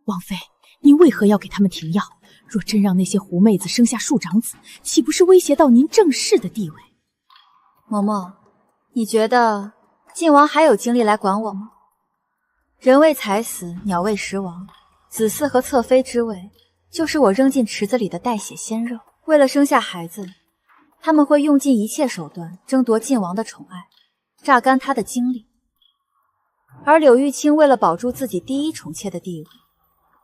王妃，您为何要给他们停药？若真让那些狐妹子生下庶长子，岂不是威胁到您正室的地位？嬷嬷，你觉得晋王还有精力来管我吗？人为财死，鸟为食亡，子嗣和侧妃之位，就是我扔进池子里的带血鲜肉。为了生下孩子，他们会用尽一切手段争夺晋王的宠爱，榨干他的精力。而柳玉清为了保住自己第一宠妾的地位，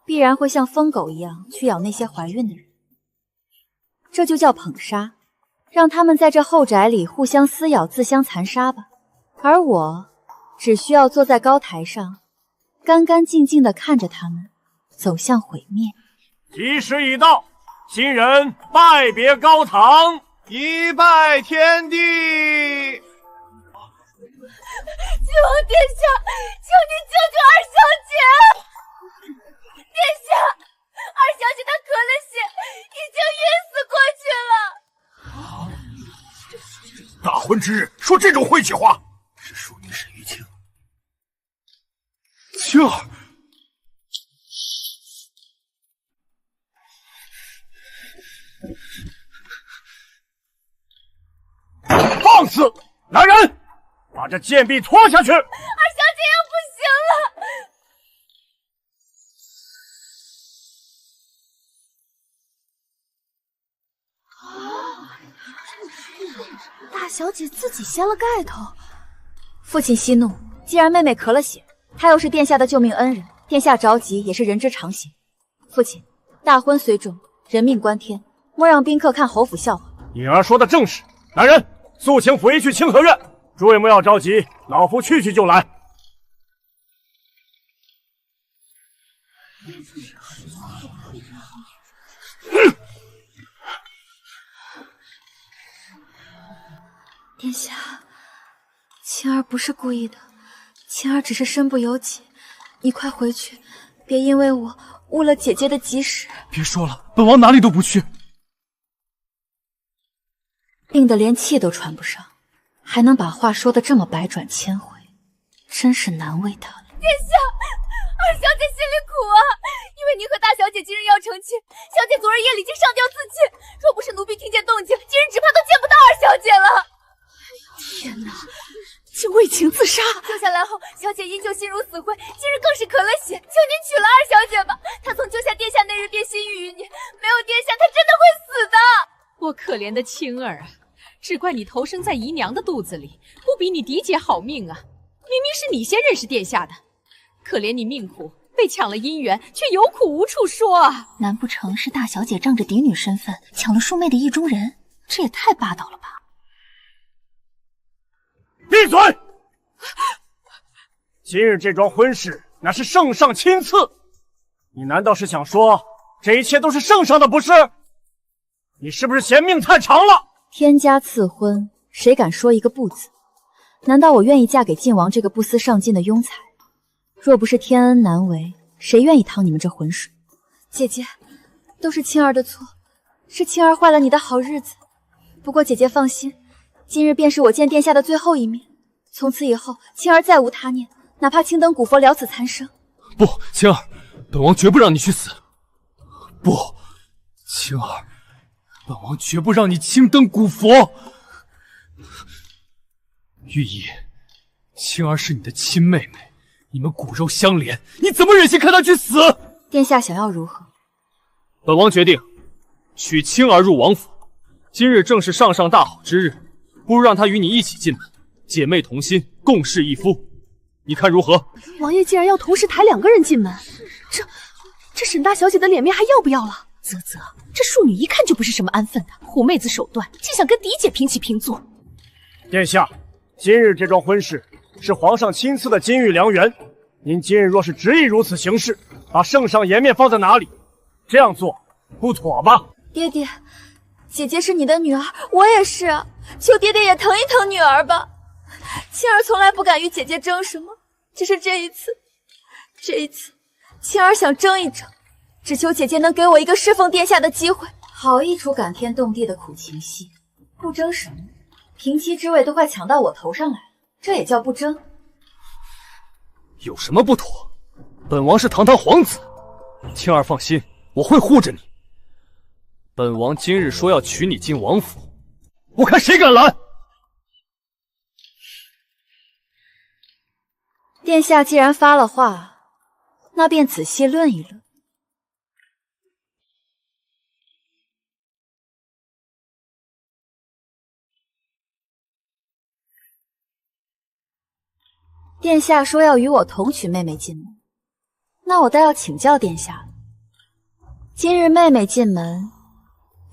必然会像疯狗一样去咬那些怀孕的人。这就叫捧杀，让他们在这后宅里互相撕咬、自相残杀吧。而我只需要坐在高台上，干干净净地看着他们走向毁灭。吉时已到，新人拜别高堂，一拜天地。晋王殿下，求您救救二小姐！殿下，二小姐她咳了血，已经晕死过去了。大婚之日说这种晦气话，是淑女沈玉清。青儿，放肆！来人，把这贱婢拖下去！二小姐要不行了。大小姐自己掀了盖头。父亲息怒，既然妹妹咳了血，她又是殿下的救命恩人，殿下着急也是人之常情。父亲，大婚虽重，人命关天，莫让宾客看侯府笑话。颖儿说的正是。来人，速请府医去清河院。诸位莫要着急，老夫去就来。殿下，青儿不是故意的，青儿只是身不由己。你快回去，别因为我误了姐姐的吉时。别说了，本王哪里都不去。病得连气都喘不上，还能把话说得这么百转千回，真是难为他了。殿下，二小姐心里苦啊！因为您和大小姐今日要成亲，小姐昨日夜里竟上吊自尽，若不是奴婢听见动静，今日只怕都见不到二小姐了。天哪，竟为情自杀！救下来后，小姐依旧心如死灰，今日更是咳了血，求您娶了二小姐吧。她从救下殿下那日便心郁于你，没有殿下，她真的会死的。我可怜的青儿啊，只怪你投生在姨娘的肚子里，不比你嫡姐好命啊！明明是你先认识殿下的，可怜你命苦，被抢了姻缘，却有苦无处说啊！难不成是大小姐仗着嫡女身份抢了庶妹的意中人？这也太霸道了吧！闭嘴！今日这桩婚事乃是圣上亲赐，你难道是想说这一切都是圣上的不是？你是不是嫌命太长了？天家赐婚，谁敢说一个不字？难道我愿意嫁给晋王这个不思上进的庸才？若不是天恩难违，谁愿意趟你们这浑水？姐姐，都是青儿的错，是青儿坏了你的好日子。不过姐姐放心，今日便是我见殿下的最后一面，从此以后，青儿再无他念，哪怕青灯古佛了此残生。不，青儿，本王绝不让你去死！不，青儿，本王绝不让你青灯古佛！玉姨，青儿是你的亲妹妹，你们骨肉相连，你怎么忍心看她去死？殿下想要如何？本王决定娶青儿入王府。今日正是上大好之日，不如让她与你一起进门，姐妹同心，共侍一夫，你看如何？王爷竟然要同时抬2个人进门，这沈大小姐的脸面还要不要了？啧啧，这庶女一看就不是什么安分的，狐妹子手段，竟想跟嫡姐平起平坐。殿下，今日这桩婚事是皇上亲赐的金玉良缘，您今日若是执意如此行事，把圣上颜面放在哪里？这样做不妥吧？爹爹，姐姐是你的女儿，我也是啊，求爹爹也疼一疼女儿吧。青儿从来不敢与姐姐争什么，只是这一次，青儿想争一争，只求姐姐能给我一个侍奉殿下的机会。好一出感天动地的苦情戏，不争什么？平妻之位都快抢到我头上来了，这也叫不争？有什么不妥？本王是堂堂皇子，青儿放心，我会护着你。本王今日说要娶你进王府，我看谁敢拦！殿下既然发了话，那便仔细论一论。殿下说要与我同娶妹妹进门，那我倒要请教殿下了。今日妹妹进门，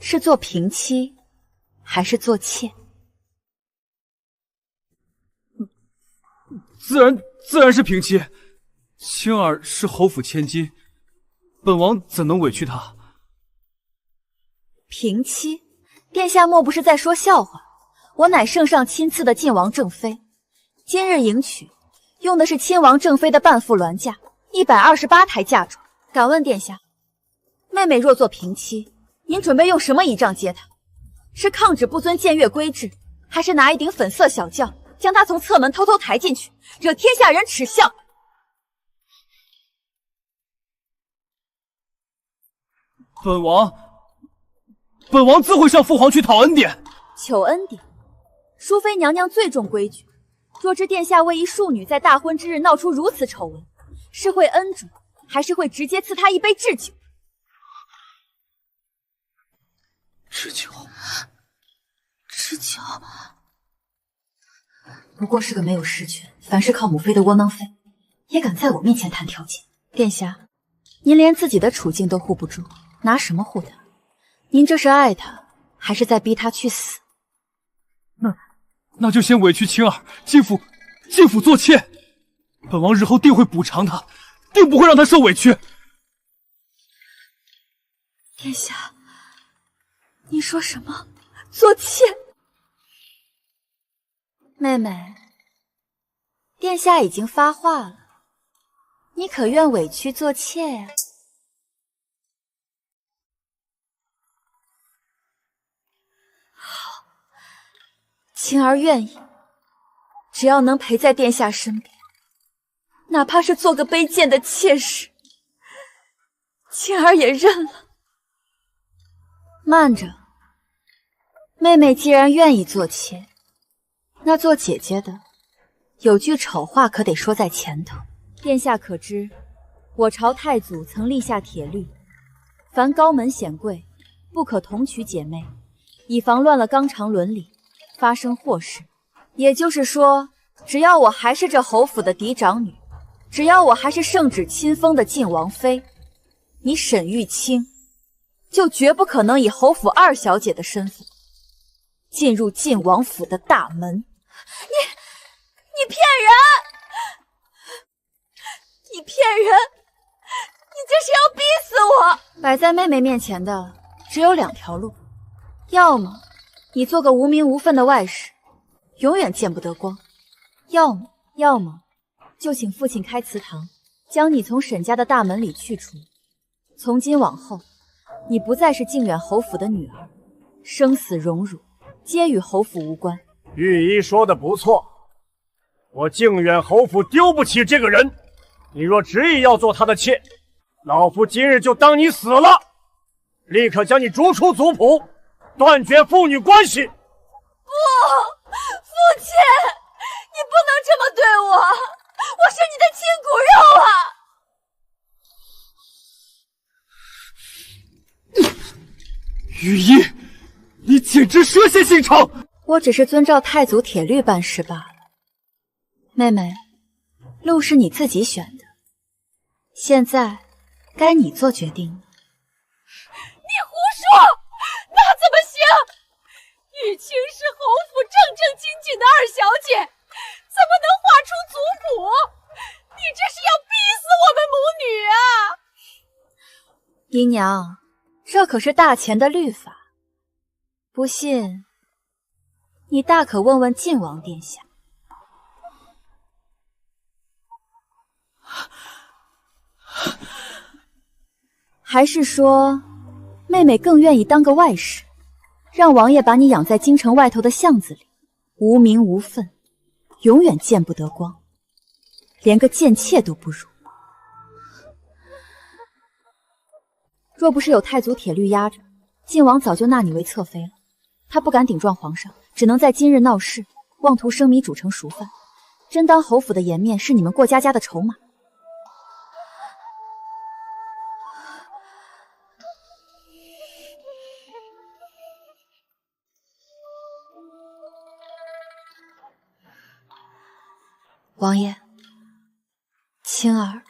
是做平妻，还是做妾？自然是平妻。青儿是侯府千金，本王怎能委屈她？平妻？殿下莫不是在说笑话？我乃圣上亲赐的晋王正妃，今日迎娶，用的是亲王正妃的半副銮驾，128台嫁妆。敢问殿下，妹妹若做平妻，您准备用什么仪仗接她？是抗旨不遵僭越规制，还是拿一顶粉色小轿将她从侧门偷偷抬进去，惹天下人耻笑？本王自会向父皇去讨恩典。求恩典？淑妃娘娘最重规矩，若知殿下为一庶女在大婚之日闹出如此丑闻，是会恩主，还是会直接赐她一杯雉酒？雉酒，雉酒，不过是个没有实权，凡事靠母妃的窝囊废，也敢在我面前谈条件？殿下，您连自己的处境都护不住，拿什么护他？您这是爱他，还是在逼他去死？那就先委屈青儿进府做妾，本王日后定会补偿她，定不会让她受委屈。殿下，你说什么？做妾？妹妹，殿下已经发话了，你可愿委屈做妾呀？好，青儿愿意，只要能陪在殿下身边，哪怕是做个卑贱的妾室，青儿也认了。慢着，妹妹既然愿意做妾，那做姐姐的有句丑话可得说在前头。殿下可知，我朝太祖曾立下铁律，凡高门显贵不可同娶姐妹，以防乱了纲常伦理，发生祸事。也就是说，只要我还是这侯府的嫡长女，只要我还是圣旨亲封的晋王妃，你沈玉清就绝不可能以侯府二小姐的身份进入晋王府的大门。你骗人！你骗人！你这是要逼死我！摆在妹妹面前的只有2条路，要么你做个无名无分的外室，永远见不得光；要么就请父亲开祠堂，将你从沈家的大门里去除。从今往后，你不再是靖远侯府的女儿，生死荣辱皆与侯府无关。御医说的不错，我靖远侯府丢不起这个人。你若执意要做他的妾，老夫今日就当你死了，立刻将你逐出族谱，断绝父女关系。不，父亲，你不能这么对我，我是你的亲骨肉啊！御医，你简直蛇蝎心肠！我只是遵照太祖铁律办事罢了。妹妹，路是你自己选的，现在该你做决定了。你胡说，那怎么行？玉清是侯府正正经经的二小姐，怎么能划出族谱？你这是要逼死我们母女啊！姨娘，这可是大前的律法，不信你大可问问晋王殿下。还是说，妹妹更愿意当个外室，让王爷把你养在京城外头的巷子里，无名无分，永远见不得光，连个贱妾都不如。若不是有太祖铁律压着，晋王早就纳你为侧妃了。他不敢顶撞皇上，只能在今日闹事，妄图生米煮成熟饭，真当侯府的颜面是你们过家家的筹码？王爷，青儿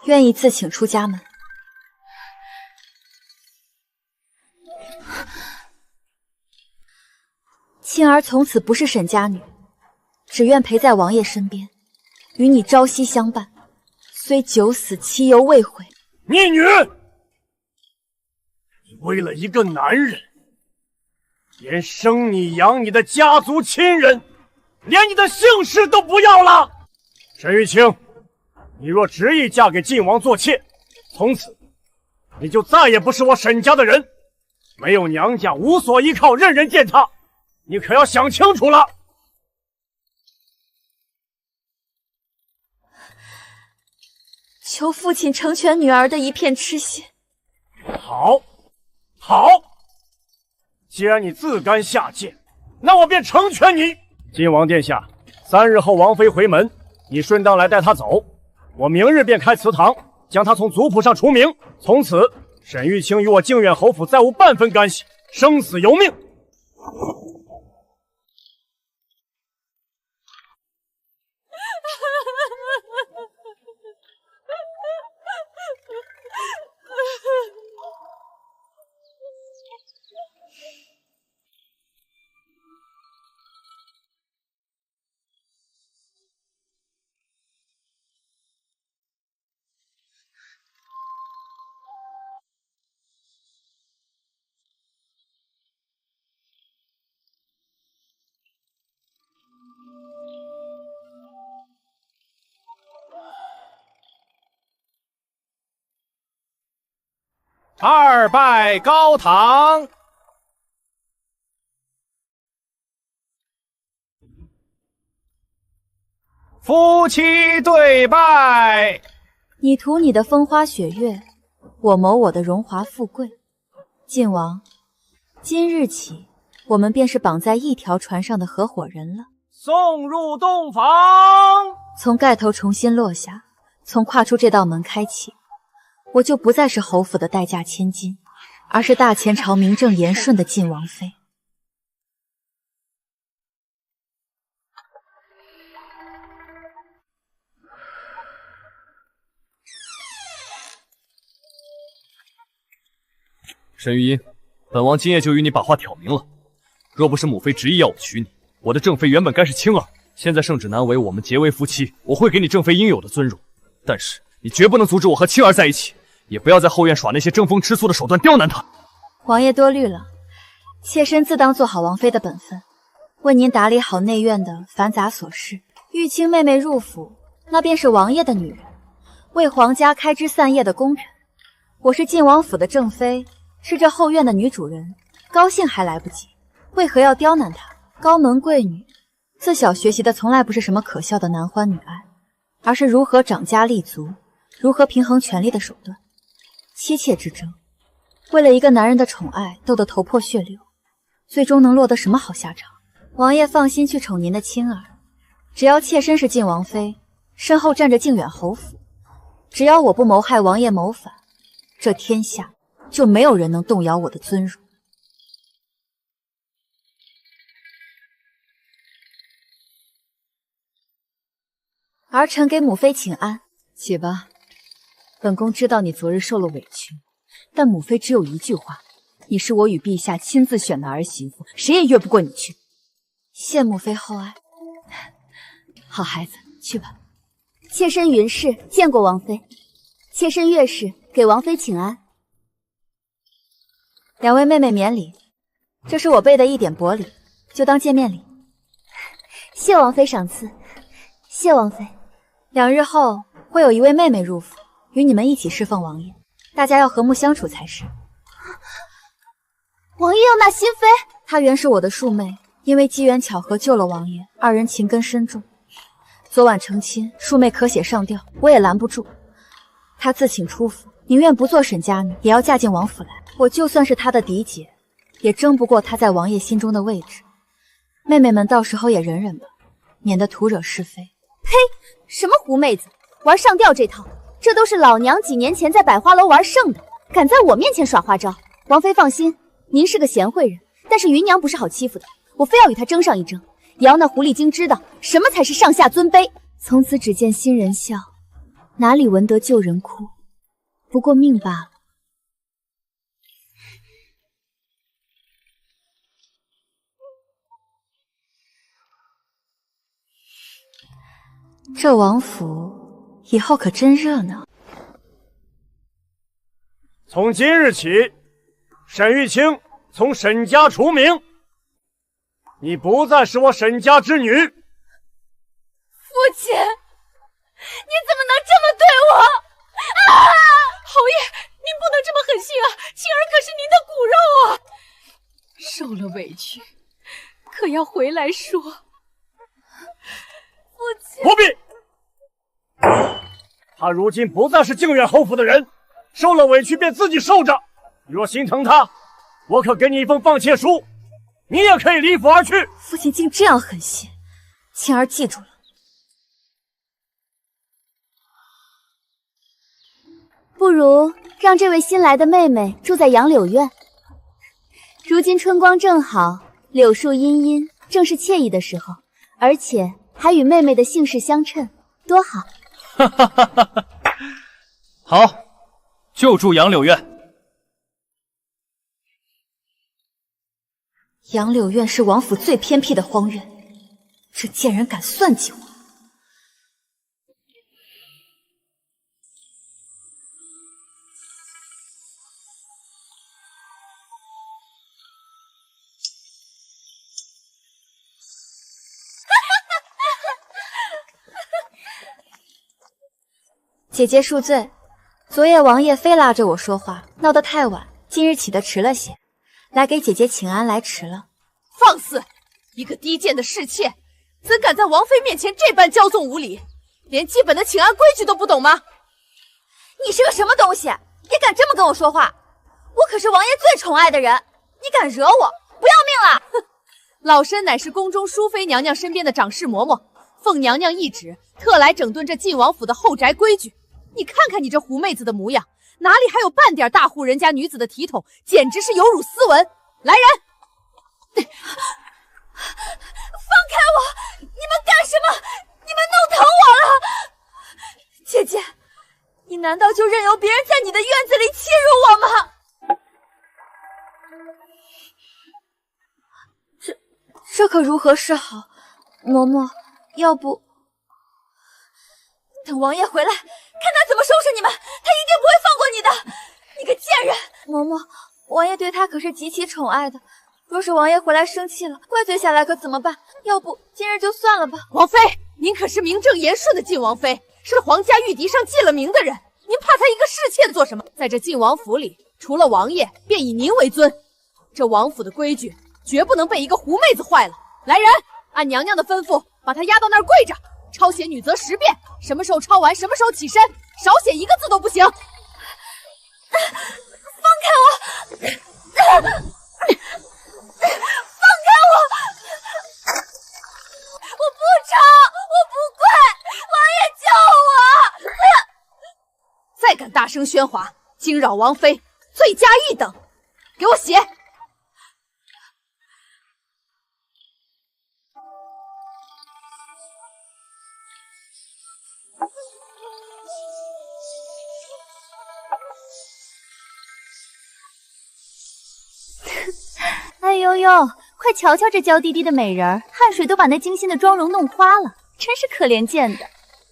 愿意自请出家门。青儿从此不是沈家女，只愿陪在王爷身边，与你朝夕相伴，虽九死其犹未悔。逆女！你为了一个男人，连生你养你的家族亲人，连你的姓氏都不要了！沈玉清，你若执意嫁给晋王做妾，从此你就再也不是我沈家的人，没有娘家，无所依靠，任人践踏。你可要想清楚了！求父亲成全女儿的一片痴心。好，好，既然你自甘下贱，那我便成全你。晋王殿下，3日后王妃回门，你顺当来带她走。我明日便开祠堂，将她从族谱上除名。从此，沈玉清与我靖远侯府再无半分干系，生死由命。二拜高堂，夫妻对拜。你图你的风花雪月，我谋我的荣华富贵。晋王，今日起，我们便是绑在一条船上的合伙人了。送入洞房。从盖头重新落下，从跨出这道门开启，我就不再是侯府的待嫁千金，而是大前朝名正言顺的晋王妃。沈玉音，本王今夜就与你把话挑明了。若不是母妃执意要我娶你，我的正妃原本该是青儿，现在圣旨难违，我们结为夫妻，我会给你正妃应有的尊荣。但是你绝不能阻止我和青儿在一起，也不要在后院耍那些争风吃醋的手段刁难她。王爷多虑了，妾身自当做好王妃的本分，为您打理好内院的繁杂琐事。玉清妹妹入府，那便是王爷的女人，为皇家开枝散叶的工人。我是晋王府的正妃，是这后院的女主人，高兴还来不及，为何要刁难她？高门贵女，自小学习的从来不是什么可笑的男欢女爱，而是如何长家立族，如何平衡权力的手段。妻妾之争，为了一个男人的宠爱斗得头破血流，最终能落得什么好下场？王爷放心去宠您的青儿，只要妾身是晋王妃，身后站着靖远侯府，只要我不谋害王爷谋反，这天下就没有人能动摇我的尊荣。儿臣给母妃请安。起吧，本宫知道你昨日受了委屈，但母妃只有一句话：你是我与陛下亲自选的儿媳妇，谁也越不过你去。谢母妃厚爱。好孩子，去吧。妾身云氏见过王妃，妾身月氏给王妃请安。两位妹妹免礼，这是我备的一点薄礼，就当见面礼。谢王妃赏赐，谢王妃。2日后会有一位妹妹入府，与你们一起侍奉王爷，大家要和睦相处才是。王爷要纳新妃？她原是我的庶妹，因为机缘巧合救了王爷，二人情根深重。昨晚成亲，庶妹可写上吊，我也拦不住。她自请出府，你宁愿不做沈家女，也要嫁进王府来。我就算是他的嫡姐，也争不过他在王爷心中的位置。妹妹们到时候也忍忍吧，免得徒惹是非。呸！什么狐妹子，玩上吊这套，这都是老娘几年前在百花楼玩剩的，敢在我面前耍花招。王妃放心，您是个贤惠人，但是芸娘不是好欺负的，我非要与她争上一争，也要那狐狸精知道什么才是上下尊卑。从此只见新人笑，哪里闻得旧人哭？不过命罢了。这王府以后可真热闹。从今日起，沈玉清从沈家除名，你不再是我沈家之女。父亲，你怎么能这么对我？啊！侯爷，您不能这么狠心啊！青儿可是您的骨肉啊！受了委屈，可要回来说。父亲，不必。他如今不再是靖远侯府的人，受了委屈便自己受着。若心疼他，我可给你一封放弃书，你也可以离府而去。父亲竟这样狠心，青儿记住了。不如让这位新来的妹妹住在杨柳院。如今春光正好，柳树茵茵，正是惬意的时候，而且还与妹妹的姓氏相称，多好！哈哈哈哈哈！好，就住杨柳院。杨柳院是王府最偏僻的荒院，这贱人敢算计我！姐姐恕罪，昨夜王爷非拉着我说话，闹得太晚，今日起得迟了些，来给姐姐请安来迟了。放肆！一个低贱的侍妾，怎敢在王妃面前这般骄纵无礼？连基本的请安规矩都不懂吗？你是个什么东西，也敢这么跟我说话？我可是王爷最宠爱的人，你敢惹我，不要命了！哼！老身乃是宫中淑妃娘娘身边的掌事嬷嬷，奉娘娘懿旨，特来整顿这晋王府的后宅规矩。你看看你这狐妹子的模样，哪里还有半点大户人家女子的体统，简直是有辱斯文！来人！放开我！你们干什么？你们弄疼我了！姐姐，你难道就任由别人在你的院子里欺辱我吗？这可如何是好？嬷嬷，要不等王爷回来，看他怎么收拾你们，他一定不会放过你的！你个贱人！嬷嬷，王爷对她可是极其宠爱的，若是王爷回来生气了，怪罪下来可怎么办？要不今日就算了吧。王妃，您可是名正言顺的晋王妃，是皇家御敌上记了名的人，您怕她一个侍妾做什么？在这晋王府里，除了王爷，便以您为尊。这王府的规矩绝不能被一个狐妹子坏了。来人，按娘娘的吩咐，把她押到那儿跪着，抄写女则10遍，什么时候抄完，什么时候起身，少写一个字都不行。放开我！放开我！我不抄，我不跪，王爷救我！再敢大声喧哗，惊扰王妃，罪加一等。给我写！哎呦呦，快瞧瞧这娇滴滴的美人儿，汗水都把那精心的妆容弄花了，真是可怜见的。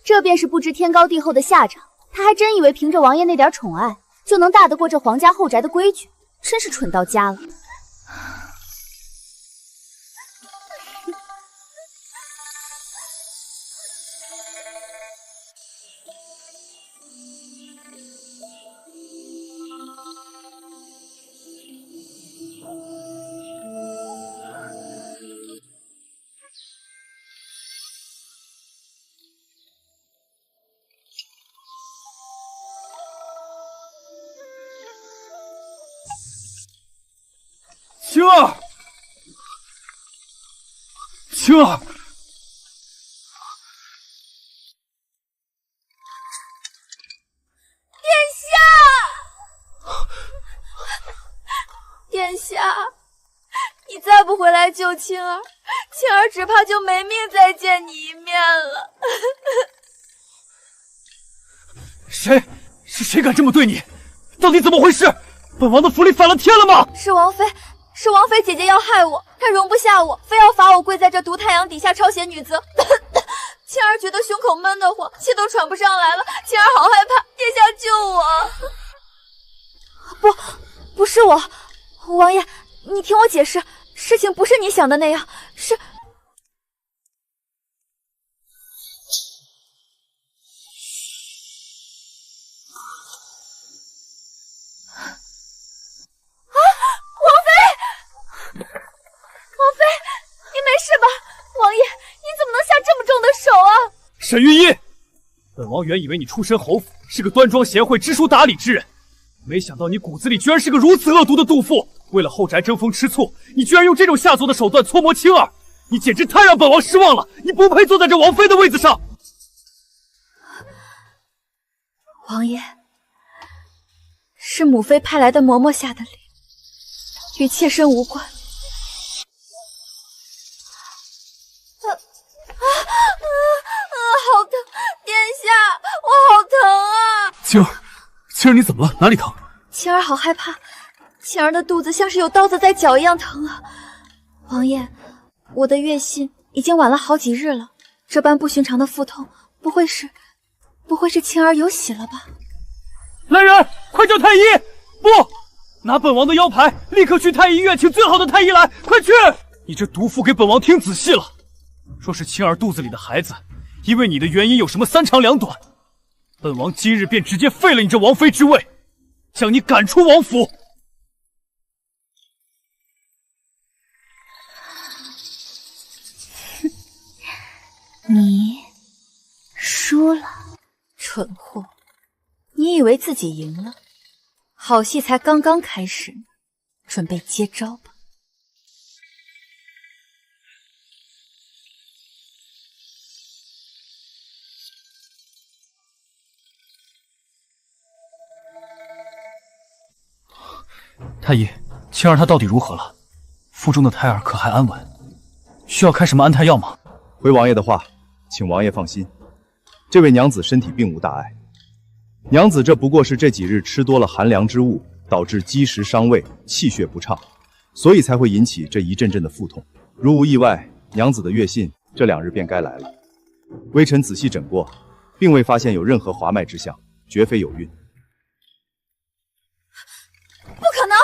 这便是不知天高地厚的下场。他还真以为凭着王爷那点宠爱，就能大得过这皇家后宅的规矩，真是蠢到家了。青儿，青儿，殿下，你再不回来救青儿，青儿只怕就没命再见你一面了。谁敢这么对你？到底怎么回事？本王的府里反了天了吗？是王妃姐姐要害我，她容不下我，非要罚我跪在这毒太阳底下抄写女则。青儿觉得胸口闷得慌，气都喘不上来了。青儿好害怕，殿下救我！不是我，王爷，你听我解释，事情不是你想的那样，是……王妃，你没事吧？王爷，你怎么能下这么重的手啊？沈御医，本王原以为你出身侯府，是个端庄贤惠、知书达理之人，没想到你骨子里居然是个如此恶毒的毒妇。为了后宅争风吃醋，你居然用这种下作的手段搓磨青儿，你简直太让本王失望了！你不配坐在这王妃的位子上。王爷，是母妃派来的嬷嬷下的令，与妾身无关。好疼，殿下，我好疼啊！青儿，你怎么了？哪里疼？青儿好害怕，青儿的肚子像是有刀子在绞一样疼啊！王爷，我的月信已经晚了好几日了，这般不寻常的腹痛，不会是青儿有喜了吧？来人，快叫太医！不，拿本王的腰牌，立刻去太医院，请最好的太医来！快去！你这毒妇给本王听仔细了，说是青儿肚子里的孩子，因为你的原因有什么三长两短，本王今日便直接废了你这王妃之位，将你赶出王府。你输了，蠢货！你以为自己赢了？好戏才刚刚开始呢，准备接招吧。太医，青儿她到底如何了？腹中的胎儿可还安稳？需要开什么安胎药吗？回王爷的话，请王爷放心，这位娘子身体并无大碍。娘子这不过是这几日吃多了寒凉之物，导致积食伤胃，气血不畅，所以才会引起这一阵阵的腹痛。如无意外，娘子的月信这2日便该来了。微臣仔细诊过，并未发现有任何滑脉之象，绝非有孕。不可能！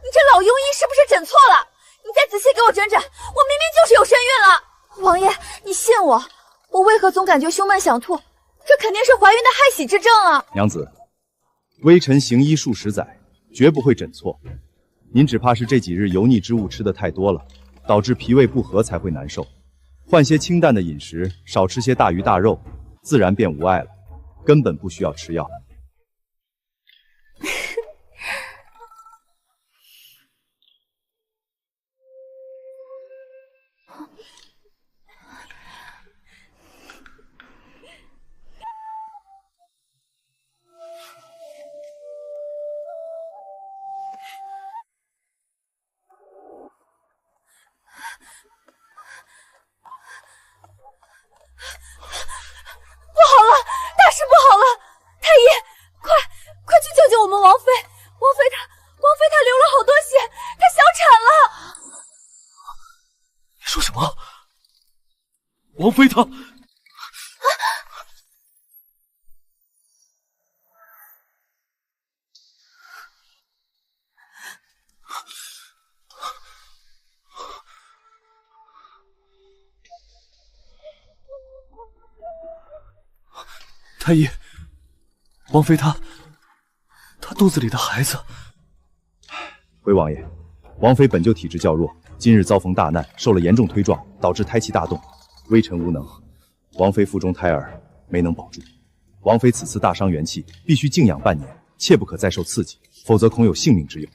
你这老庸医是不是诊错了？你再仔细给我诊诊，我明明就是有身孕了。王爷，你信我，我为何总感觉胸闷想吐？这肯定是怀孕的害喜之症啊！娘子，微臣行医数十载，绝不会诊错。您只怕是这几日油腻之物吃得太多了，导致脾胃不和才会难受。换些清淡的饮食，少吃些大鱼大肉，自然便无碍了，根本不需要吃药。王妃她……太医，王妃她肚子里的孩子……回王爷，王妃本就体质较弱，今日遭逢大难，受了严重推撞，导致胎气大动。微臣无能，王妃腹中胎儿没能保住。王妃此次大伤元气，必须静养半年，切不可再受刺激，否则恐有性命之忧。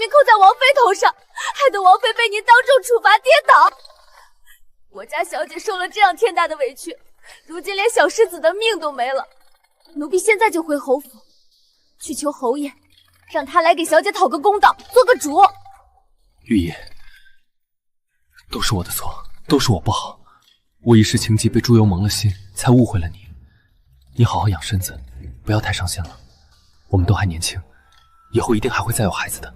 明扣在王妃头上，害得王妃被您当众处罚跌倒。我家小姐受了这样天大的委屈，如今连小世子的命都没了。奴婢现在就回侯府，去求侯爷，让他来给小姐讨个公道，做个主。玉叶，都是我的错，都是我不好，我一时情急被朱由蒙了心，才误会了你。你好好养身子，不要太伤心了。我们都还年轻，以后一定还会再有孩子的。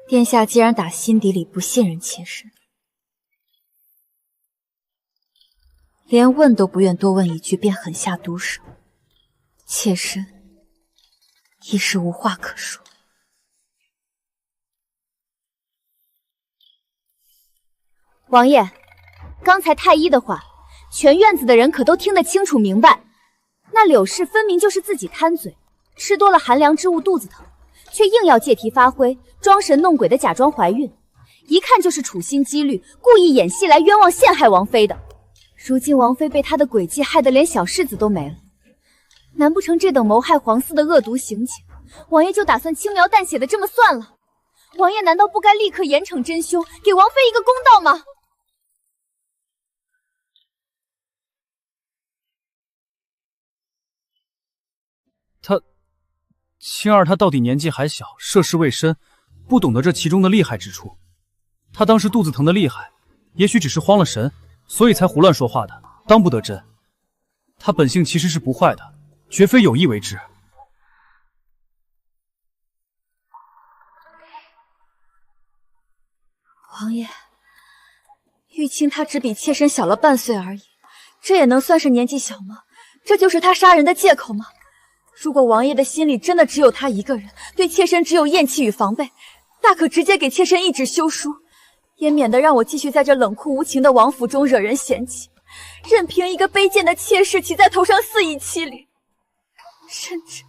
殿下既然打心底里不信任妾身，连问都不愿多问一句，便狠下毒手，妾身一时无话可说。王爷，刚才太医的话，全院子的人可都听得清楚明白。那柳氏分明就是自己贪嘴，吃多了寒凉之物肚子疼，却硬要借题发挥，装神弄鬼的假装怀孕，一看就是处心积虑，故意演戏来冤枉陷害王妃的。如今王妃被他的诡计害得连小世子都没了，难不成这等谋害皇嗣的恶毒行径，王爷就打算轻描淡写的这么算了？王爷难道不该立刻严惩真凶，给王妃一个公道吗？青儿她到底年纪还小，涉世未深，不懂得这其中的厉害之处。她当时肚子疼的厉害，也许只是慌了神，所以才胡乱说话的，当不得真。她本性其实是不坏的，绝非有意为之。王爷，玉清她只比妾身小了半岁而已，这也能算是年纪小吗？这就是她杀人的借口吗？如果王爷的心里真的只有他一个人，对妾身只有厌弃与防备，大可直接给妾身一纸休书，也免得让我继续在这冷酷无情的王府中惹人嫌弃，任凭一个卑贱的妾室骑在头上肆意欺凌，甚至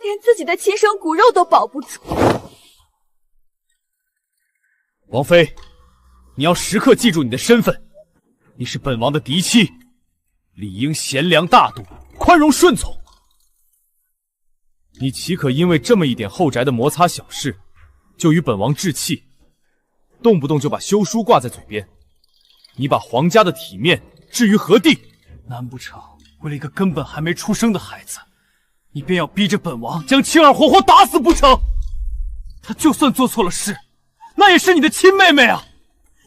连自己的亲生骨肉都保不住。王妃，你要时刻记住你的身份，你是本王的嫡妻，理应贤良大度，宽容顺从。你岂可因为这么一点后宅的摩擦小事，就与本王置气，动不动就把休书挂在嘴边？你把皇家的体面置于何地？难不成为了一个根本还没出生的孩子，你便要逼着本王将青儿活活打死不成？她就算做错了事，那也是你的亲妹妹啊！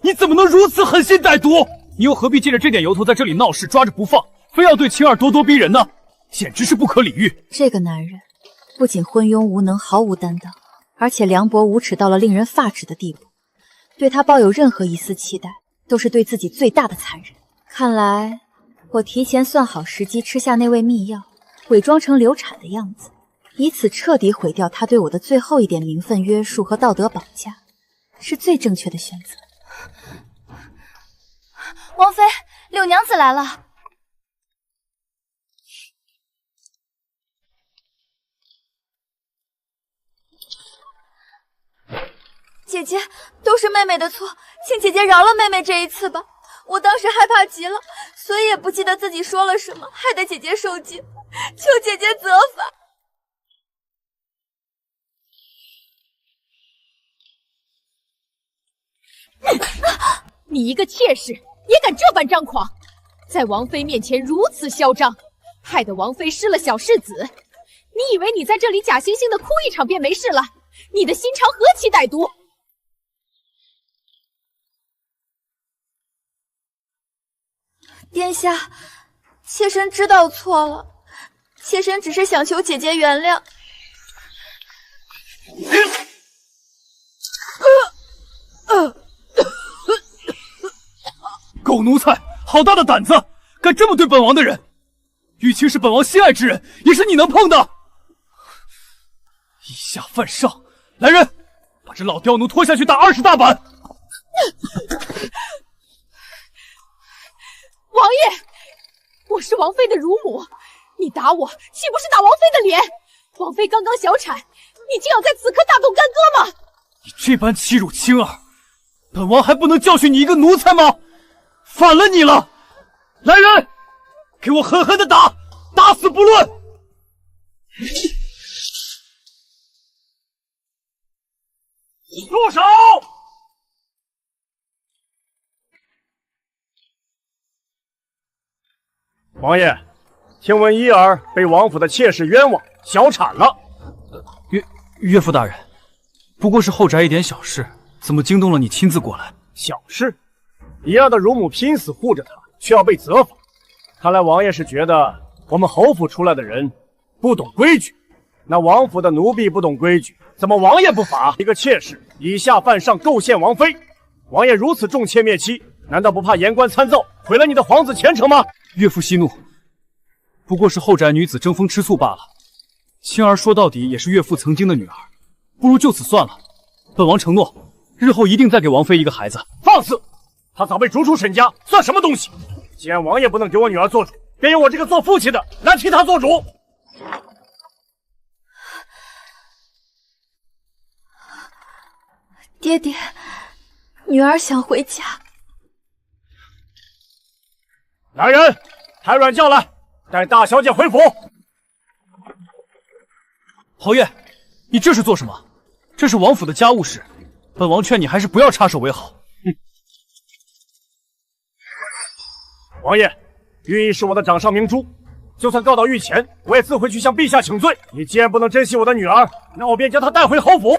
你怎么能如此狠心歹毒？你又何必借着这点由头在这里闹事，抓着不放，非要对青儿咄咄逼人呢？简直是不可理喻！这个男人不仅昏庸无能，毫无担当，而且凉薄无耻到了令人发指的地步。对他抱有任何一丝期待，都是对自己最大的残忍。看来我提前算好时机，吃下那味秘药，伪装成流产的样子，以此彻底毁掉他对我的最后一点名分约束和道德绑架，是最正确的选择。王妃，柳娘子来了。姐姐，都是妹妹的错，请姐姐饶了妹妹这一次吧。我当时害怕极了，所以也不记得自己说了什么，害得姐姐受惊，求姐姐责罚。你一个妾室也敢这般张狂，在王妃面前如此嚣张，害得王妃失了小世子。你以为你在这里假惺惺的哭一场便没事了？你的心肠何其歹毒！殿下，妾身知道错了，妾身只是想求姐姐原谅。狗奴才，好大的胆子，敢这么对本王的人！玉清是本王心爱之人，也是你能碰的。以下犯上，来人，把这老刁奴拖下去打20大板！王爷，我是王妃的乳母，你打我，岂不是打王妃的脸？王妃刚刚小产，你竟要在此刻大动干戈吗？你这般欺辱青儿，本王还不能教训你一个奴才吗？反了你了！来人，给我狠狠的打，打死不论！住手！王爷，听闻伊儿被王府的妾室冤枉，小产了。岳父大人，不过是后宅一点小事，怎么惊动了你亲自过来？小事？伊儿的乳母拼死护着她，却要被责罚。看来王爷是觉得我们侯府出来的人不懂规矩。那王府的奴婢不懂规矩，怎么王爷不罚？一个妾室以下犯上，构陷王妃。王爷如此重妾灭妻，难道不怕言官参奏，毁了你的皇子前程吗？岳父息怒，不过是后宅女子争风吃醋罢了。青儿说到底也是岳父曾经的女儿，不如就此算了。本王承诺，日后一定再给王妃一个孩子。放肆！她早被逐出沈家，算什么东西？既然王爷不能给我女儿做主，便由我这个做父亲的来替她做主。爹爹，女儿想回家。来人，抬软轿来，带大小姐回府。侯爷，你这是做什么？这是王府的家务事，本王劝你还是不要插手为好。王爷，玉意是我的掌上明珠，就算告到御前，我也自会去向陛下请罪。你既然不能珍惜我的女儿，那我便将她带回侯府。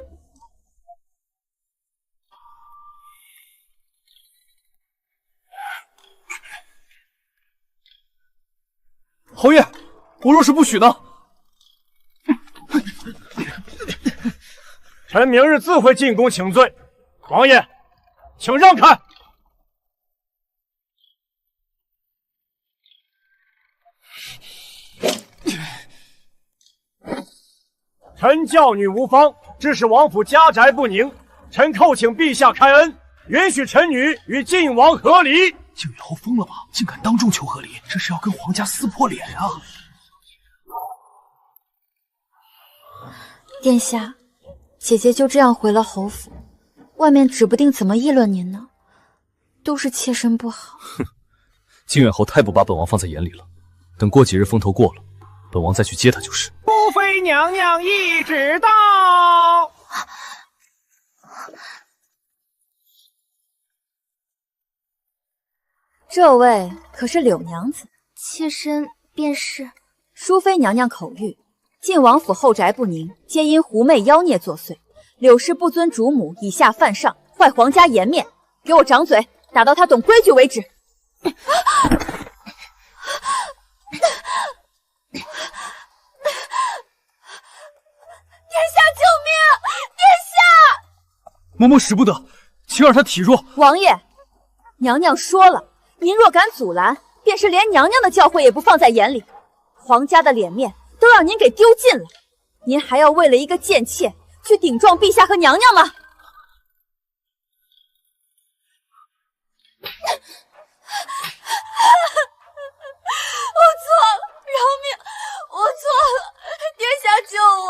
侯爷，我若是不许呢？臣明日自会进宫请罪。王爷，请让开。臣教女无方，致使王府家宅不宁。臣叩请陛下开恩，允许臣女与晋王和离。靖宇侯疯了吗？竟敢当众求和离，这是要跟皇家撕破脸啊！殿下，姐姐就这样回了侯府，外面指不定怎么议论您呢。都是妾身不好。哼，靖远侯太不把本王放在眼里了。等过几日风头过了，本王再去接他就是。淑妃娘娘懿旨到。这位可是柳娘子，妾身便是。淑妃娘娘口谕：晋王府后宅不宁，皆因狐媚妖孽作祟。柳氏不尊主母，以下犯上，坏皇家颜面。给我掌嘴，打到他懂规矩为止。殿下救命！殿下！嬷嬷使不得，青儿她体弱。王爷，娘娘说了，您若敢阻拦，便是连娘娘的教诲也不放在眼里。皇家的脸面都让您给丢尽了，您还要为了一个贱妾去顶撞陛下和娘娘吗？我错了，饶命！我错了，殿下救我！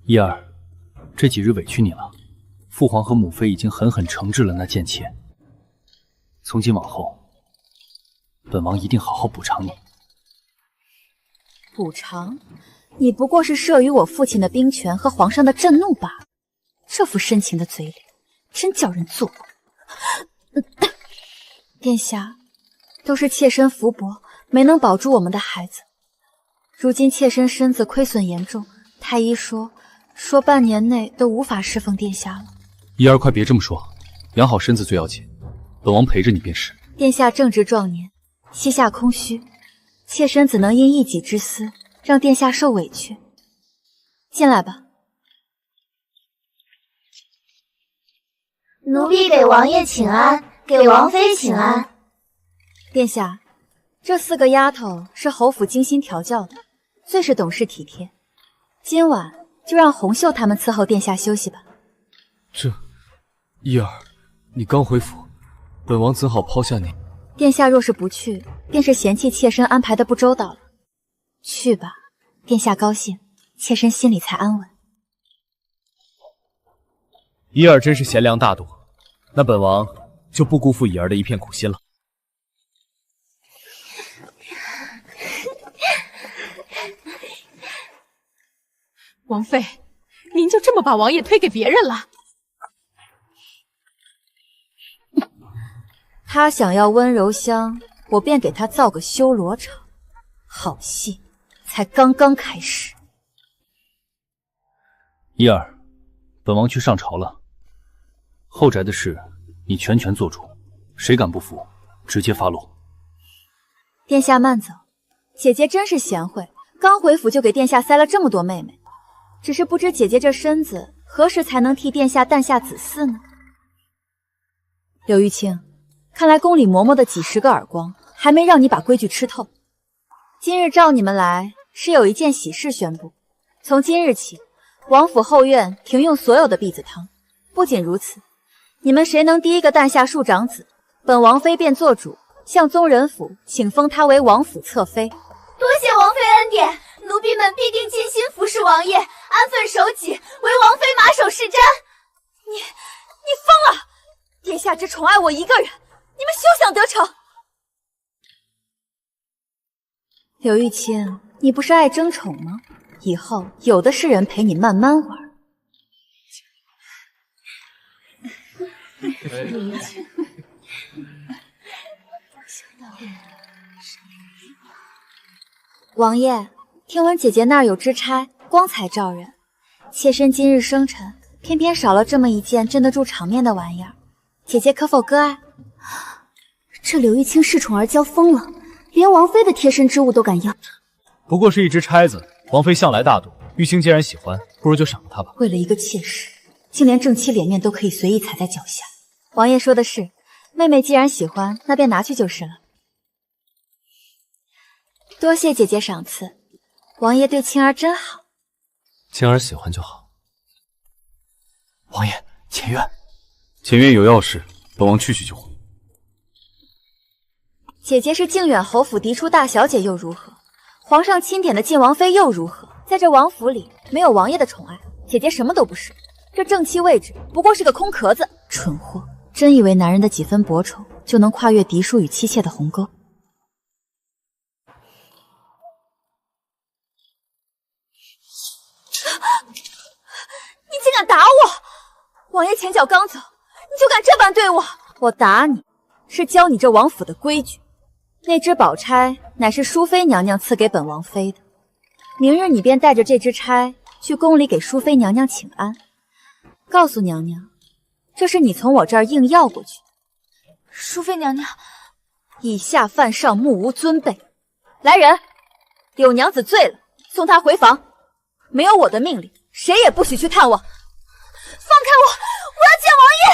依儿，这几日委屈你了。父皇和母妃已经狠狠惩治了那贱妾，从今往后，本王一定好好补偿你。补偿？你不过是慑于我父亲的兵权和皇上的震怒罢了。这副深情的嘴脸，真叫人作呕。殿下，都是妾身福薄，没能保住我们的孩子。如今妾身身子亏损严重，太医说半年内都无法侍奉殿下了。依儿，快别这么说，养好身子最要紧。本王陪着你便是。殿下正值壮年，膝下空虚，妾身怎能因一己之私让殿下受委屈？进来吧。奴婢给王爷请安，给王妃请安。殿下，这4个丫头是侯府精心调教的，最是懂事体贴。今晚就让红袖他们伺候殿下休息吧。依儿，你刚回府，本王怎好抛下你？殿下若是不去，便是嫌弃妾身安排的不周到了。去吧，殿下高兴，妾身心里才安稳。依儿真是贤良大度，那本王就不辜负依儿的一片苦心了。王妃，您就这么把王爷推给别人了？他想要温柔乡，我便给他造个修罗场。好戏才刚刚开始。一儿，本王去上朝了。后宅的事，你全权做主，谁敢不服，直接发落。殿下慢走，姐姐真是贤惠，刚回府就给殿下塞了这么多妹妹。只是不知姐姐这身子何时才能替殿下诞下子嗣呢？柳玉清，看来宫里嬷嬷的几十个耳光还没让你把规矩吃透。今日召你们来，是有一件喜事宣布。从今日起，王府后院停用所有的婢子汤。不仅如此，你们谁能第一个诞下庶长子，本王妃便做主向宗人府请封她为王府侧妃。多谢王妃恩典，奴婢们必定尽心服侍王爷，安分守己，为王妃马首是瞻。你疯了！殿下只宠爱我一个人，你们休想得逞！柳玉清，你不是爱争宠吗？以后有的是人陪你慢慢玩。王爷，听闻姐姐那儿有支钗，光彩照人。妾身今日生辰，偏偏少了这么一件镇得住场面的玩意儿，姐姐可否割爱？这柳玉清恃宠而骄疯了，连王妃的贴身之物都敢要。不过是一只钗子，王妃向来大度，玉清既然喜欢，不如就赏了她吧。为了一个妾室，竟连正妻脸面都可以随意踩在脚下。王爷说的是，妹妹既然喜欢，那便拿去就是了。多谢姐姐赏赐，王爷对青儿真好。青儿喜欢就好。王爷，前院。前院有要事，本王去就回。姐姐是靖远侯府嫡出大小姐又如何？皇上钦点的晋王妃又如何？在这王府里，没有王爷的宠爱，姐姐什么都不是。这正妻位置不过是个空壳子。蠢货，真以为男人的几分薄宠就能跨越嫡庶与妻妾的鸿沟？你竟敢打我！王爷前脚刚走，你就敢这般对我？我打你，是教你这王府的规矩。那只宝钗乃是淑妃娘娘赐给本王妃的，明日你便带着这只钗去宫里给淑妃娘娘请安，告诉娘娘，这是你从我这儿硬要过去的。淑妃娘娘，以下犯上，目无尊卑。来人，柳娘子醉了，送她回房。没有我的命令，谁也不许去探望。放开我，我要见王爷！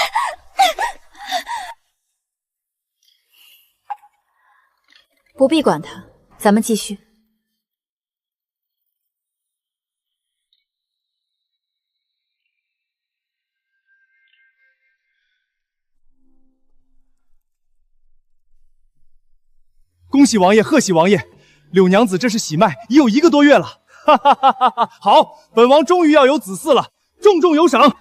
不必管他，咱们继续。恭喜王爷，贺喜王爷！柳娘子这是喜脉，已有1个多月了。哈哈哈哈哈！好，本王终于要有子嗣了，重重有赏。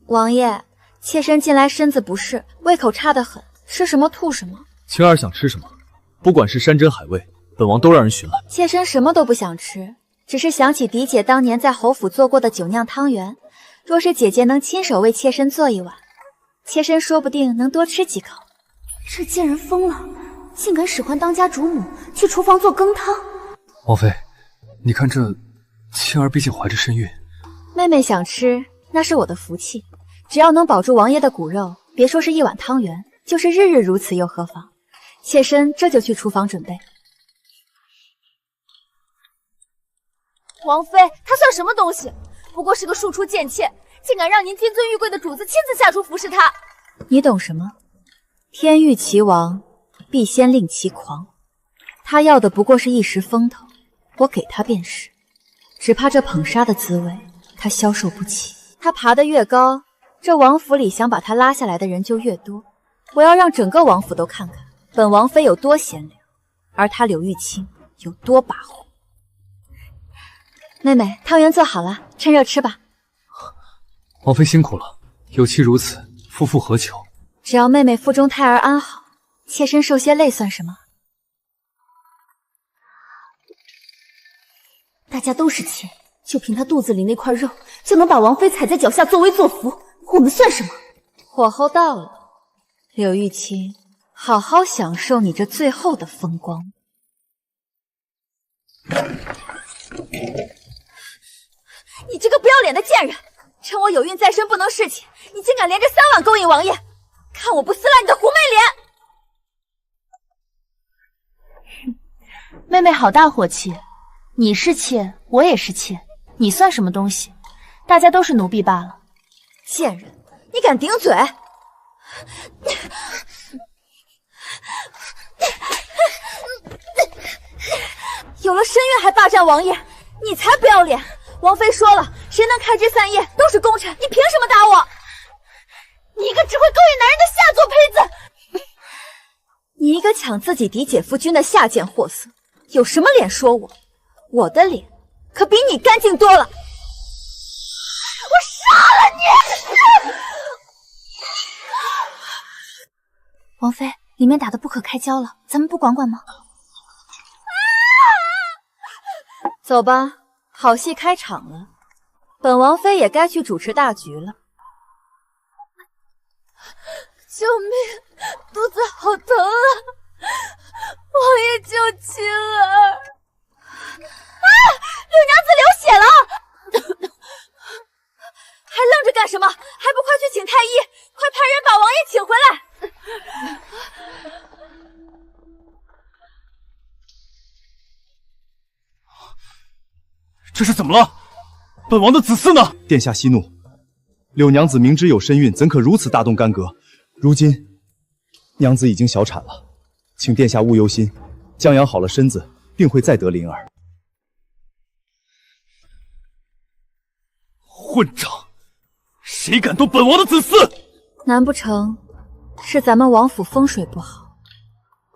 王爷，妾身近来身子不适，胃口差得很，吃什么吐什么。青儿想吃什么？不管是山珍海味，本王都让人寻来。妾身什么都不想吃，只是想起嫡姐当年在侯府做过的酒酿汤圆，若是姐姐能亲手为妾身做一碗，妾身说不定能多吃几口。这贱人疯了，竟敢使唤当家主母去厨房做羹汤。王妃，你看这青儿毕竟怀着身孕，妹妹想吃那是我的福气，只要能保住王爷的骨肉，别说是一碗汤圆，就是日日如此又何妨？妾身这就去厨房准备。王妃，她算什么东西？不过是个庶出贱妾，竟敢让您金尊玉贵的主子亲自下厨服侍她。你懂什么？天欲其亡，必先令其狂。他要的不过是一时风头，我给他便是。只怕这捧杀的滋味，他消受不起。他爬得越高，这王府里想把他拉下来的人就越多。我要让整个王府都看看本王妃有多贤良，而他柳玉清有多跋扈。妹妹，汤圆做好了，趁热吃吧。王妃辛苦了，有妻如此，夫复何求？只要妹妹腹中胎儿安好，妾身受些累算什么？大家都是妾，就凭他肚子里那块肉，就能把王妃踩在脚下作威作福，我们算什么？火候到了，柳玉清，好好享受你这最后的风光。你这个不要脸的贱人！趁我有孕在身不能侍妾，你竟敢连着3晚勾引王爷，看我不撕烂你的狐媚脸！妹妹好大火气，你是妾，我也是妾，你算什么东西？大家都是奴婢罢了。贱人，你敢顶嘴！有了身孕还霸占王爷，你才不要脸！王妃说了，谁能开枝散叶都是功臣，你凭什么打我？你一个只会勾引男人的下作胚子！你一个抢自己嫡姐夫君的下贱货色，有什么脸说我？我的脸可比你干净多了！我杀了你！王妃，里面打得不可开交了，咱们不管管吗？走吧，好戏开场了，本王妃也该去主持大局了。救命！肚子好疼啊！王爷救青儿！啊！柳娘子流血了！还愣着干什么？还不快去请太医！快派人把王爷请回来！这是怎么了？本王的子嗣呢？殿下息怒，柳娘子明知有身孕，怎可如此大动干戈？如今娘子已经小产了，请殿下勿忧心，将养好了身子，定会再得灵儿。混账！谁敢动本王的子嗣？难不成是咱们王府风水不好？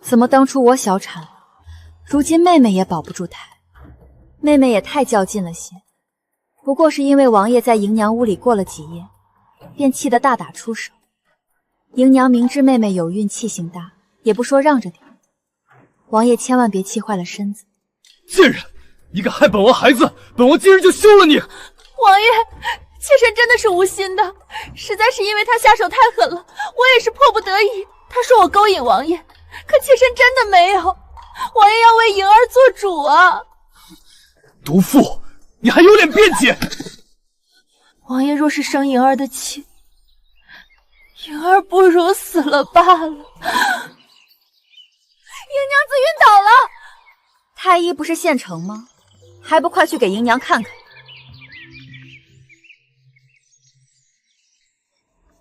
怎么当初我小产了，如今妹妹也保不住胎？妹妹也太较劲了些，不过是因为王爷在迎娘屋里过了几夜，便气得大打出手。迎娘明知妹妹有孕气性大，也不说让着点。王爷千万别气坏了身子。贱人，你敢害本王孩子，本王今日就休了你！王爷，妾身真的是无心的，实在是因为他下手太狠了，我也是迫不得已。他说我勾引王爷，可妾身真的没有。王爷要为莹儿做主啊！毒妇，你还有脸辩解？王爷若是生莹儿的气，莹儿不如死了罢了。莹娘子晕倒了，太医不是现成吗？还不快去给莹娘看看！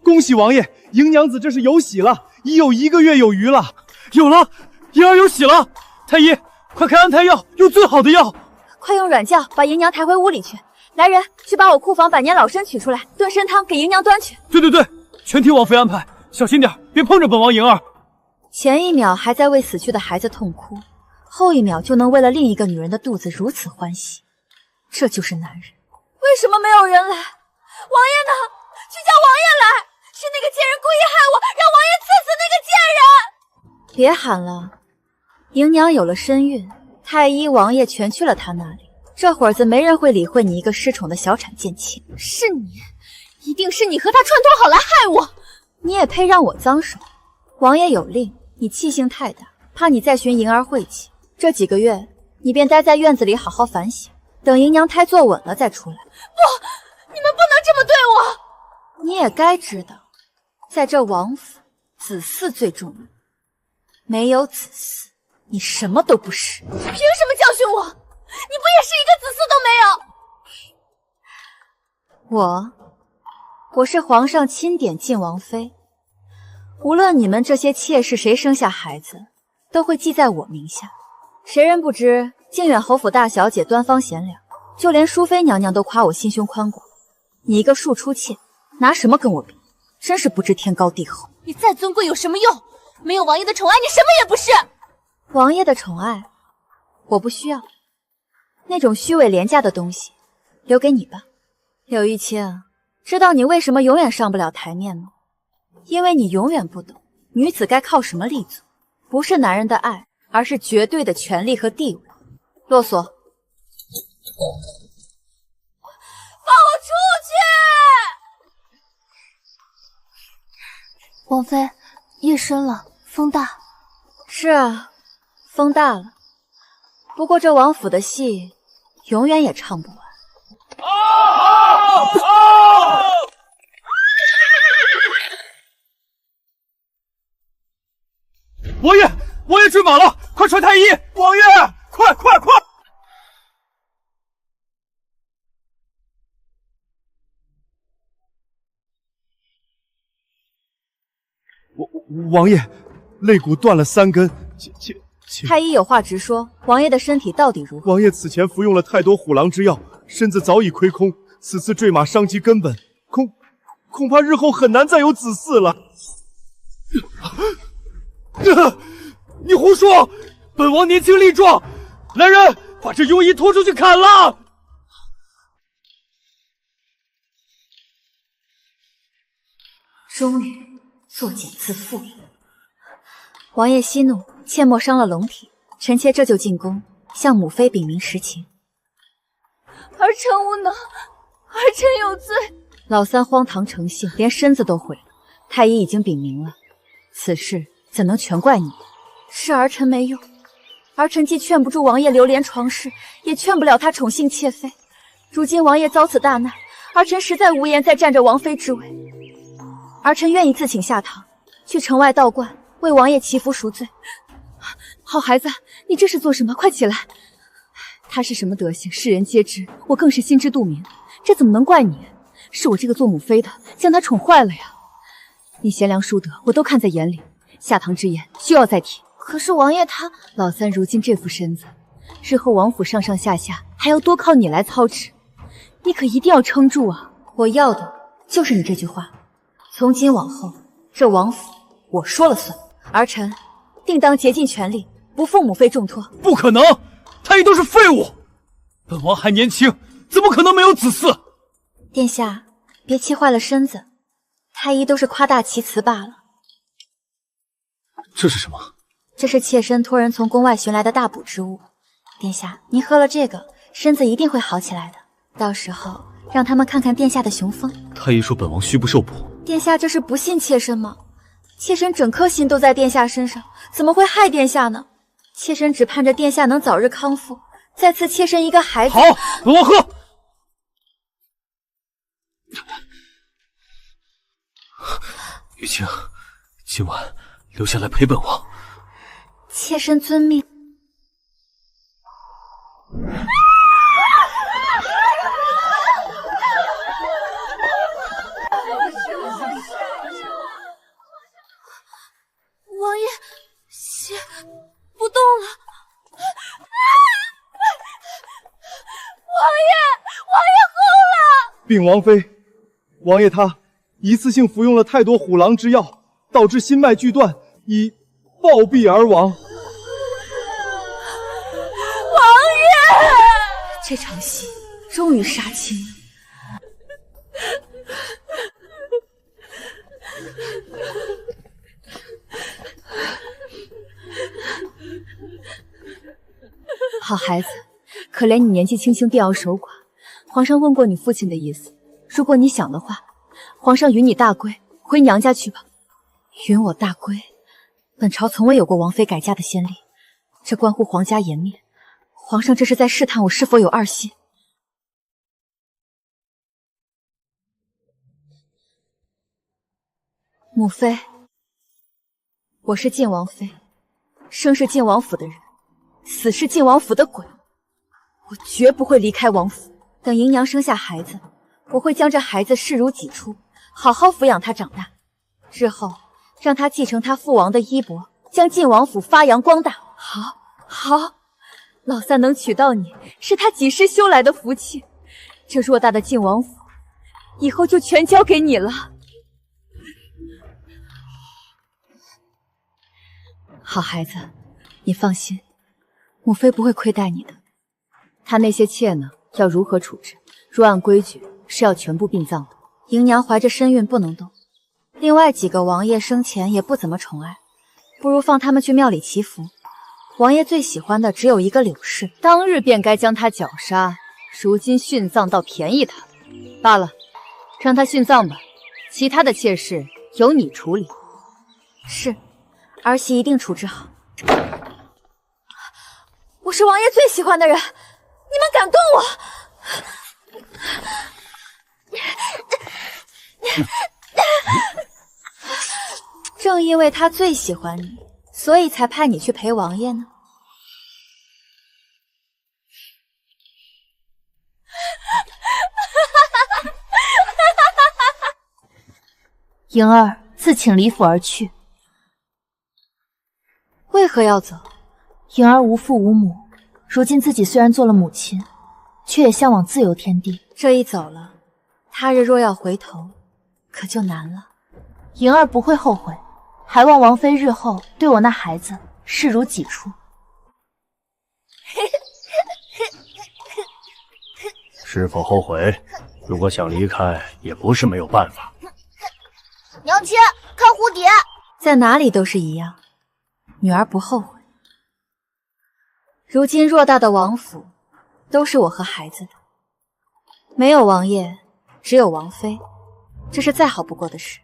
恭喜王爷，迎娘子这是有喜了，已有1个月有余了。有了，莹儿有喜了！太医，快开安胎药，用最好的药。快用软轿把迎娘抬回屋里去！来人，去把我库房百年老参取出来，炖参汤给迎娘端去。对对对，全听王妃安排，小心点，别碰着本王莹儿。前一秒还在为死去的孩子痛哭，后一秒就能为了另一个女人的肚子如此欢喜，这就是男人。为什么没有人来？王爷呢？去叫王爷来！是那个贱人故意害我，让王爷赐死那个贱人！别喊了，迎娘有了身孕，太医、王爷全去了她那里，这会儿子没人会理会你一个失宠的小产贱妾。是你，一定是你和他串通好来害我！你也配让我脏手？王爷有令，你气性太大，怕你再寻莹儿晦气。这几个月，你便待在院子里好好反省，等迎娘胎坐稳了再出来。不，你们不能这么对我！你也该知道，在这王府，子嗣最重要，没有子嗣，你什么都不是。凭什么教训我？你不也是一个子嗣都没有？我是皇上钦点晋王妃，无论你们这些妾室谁生下孩子，都会记在我名下。谁人不知靖远侯府大小姐端方贤良，就连淑妃娘娘都夸我心胸宽广。你一个庶出妾，拿什么跟我比？真是不知天高地厚。你再尊贵有什么用？没有王爷的宠爱，你什么也不是。王爷的宠爱，我不需要。那种虚伪廉价的东西，留给你吧。柳玉清，知道你为什么永远上不了台面吗？因为你永远不懂女子该靠什么立足，不是男人的爱，而是绝对的权力和地位。啰嗦。王妃，夜深了，风大。是啊，风大了。不过这王府的戏，永远也唱不完。王爷，王爷坠马了，快传太医！王爷，快！王爷，肋骨断了3根。太医有话直说，王爷的身体到底如何？王爷此前服用了太多虎狼之药，身子早已亏空，此次坠马伤及根本，恐怕日后很难再有子嗣了。你胡说！本王年轻力壮，来人，把这庸医拖出去砍了！终于作茧自缚了。王爷息怒，切莫伤了龙体。臣妾这就进宫，向母妃禀明实情。儿臣无能，儿臣有罪。老三荒唐成性，连身子都毁了。太医已经禀明了，此事怎能全怪你？是儿臣没用，儿臣既劝不住王爷流连床事，也劝不了他宠幸妾妃。如今王爷遭此大难，儿臣实在无颜再占着王妃之位。儿臣愿意自请下堂，去城外道观为王爷祈福赎罪。好孩子，你这是做什么？快起来！他是什么德行，世人皆知，我更是心知肚明。这怎么能怪你？是我这个做母妃的将他宠坏了呀！你贤良淑德，我都看在眼里。下堂之言休要再提。可是王爷他……老三如今这副身子，日后王府上上下下还要多靠你来操持，你可一定要撑住啊！我要的就是你这句话。从今往后，这王府我说了算，儿臣定当竭尽全力，不负母妃重托。不可能，太医都是废物，本王还年轻，怎么可能没有子嗣？殿下，别气坏了身子，太医都是夸大其词罢了。这是什么？这是妾身托人从宫外寻来的大补之物。殿下，您喝了这个，身子一定会好起来的。到时候让他们看看殿下的雄风。太医说本王虚不受补。殿下这是不信妾身吗？妾身整颗心都在殿下身上，怎么会害殿下呢？妾身只盼着殿下能早日康复，再赐妾身一个孩子。好，本王喝。雨晴，今晚留下来陪本王。妾身遵命。王爷，血不动了。王爷疯了！禀王妃，王爷他一次性服用了太多虎狼之药，导致心脉俱断，已暴毙而亡。王爷，这场戏终于杀青了。好孩子，可怜你年纪轻轻便要守寡。皇上问过你父亲的意思，如果你想的话，皇上允你大归，回娘家去吧。允我大归？本朝从未有过王妃改嫁的先例，这关乎皇家颜面。皇上这是在试探我是否有二心。母妃，我是晋王妃，生是晋王府的人，死是晋王府的鬼。我绝不会离开王府。等姨娘生下孩子，我会将这孩子视如己出，好好抚养他长大。日后让他继承他父王的衣钵，将晋王府发扬光大。好，老三能娶到你，是他几世修来的福气。这偌大的晋王府，以后就全交给你了。好孩子，你放心，母妃不会亏待你的。他那些妾呢，要如何处置？若按规矩是要全部殡葬的。姨娘怀着身孕不能动，另外几个王爷生前也不怎么宠爱，不如放他们去庙里祈福。王爷最喜欢的只有一个柳氏，当日便该将他绞杀，如今殉葬倒便宜他了。罢了，让他殉葬吧，其他的妾事由你处理。是，儿媳一定处置好。我是王爷最喜欢的人，你们敢动我？正因为他最喜欢你，所以才派你去陪王爷呢。莹儿自请离府而去。为何要走？莹儿无父无母，如今自己虽然做了母亲，却也向往自由天地。这一走了，他日若要回头，可就难了。莹儿不会后悔，还望王妃日后对我那孩子视如己出。是否后悔？如果想离开，也不是没有办法。娘亲，看蝴蝶，在哪里都是一样。女儿不后悔。如今偌大的王府，都是我和孩子的，没有王爷，只有王妃，这是再好不过的事。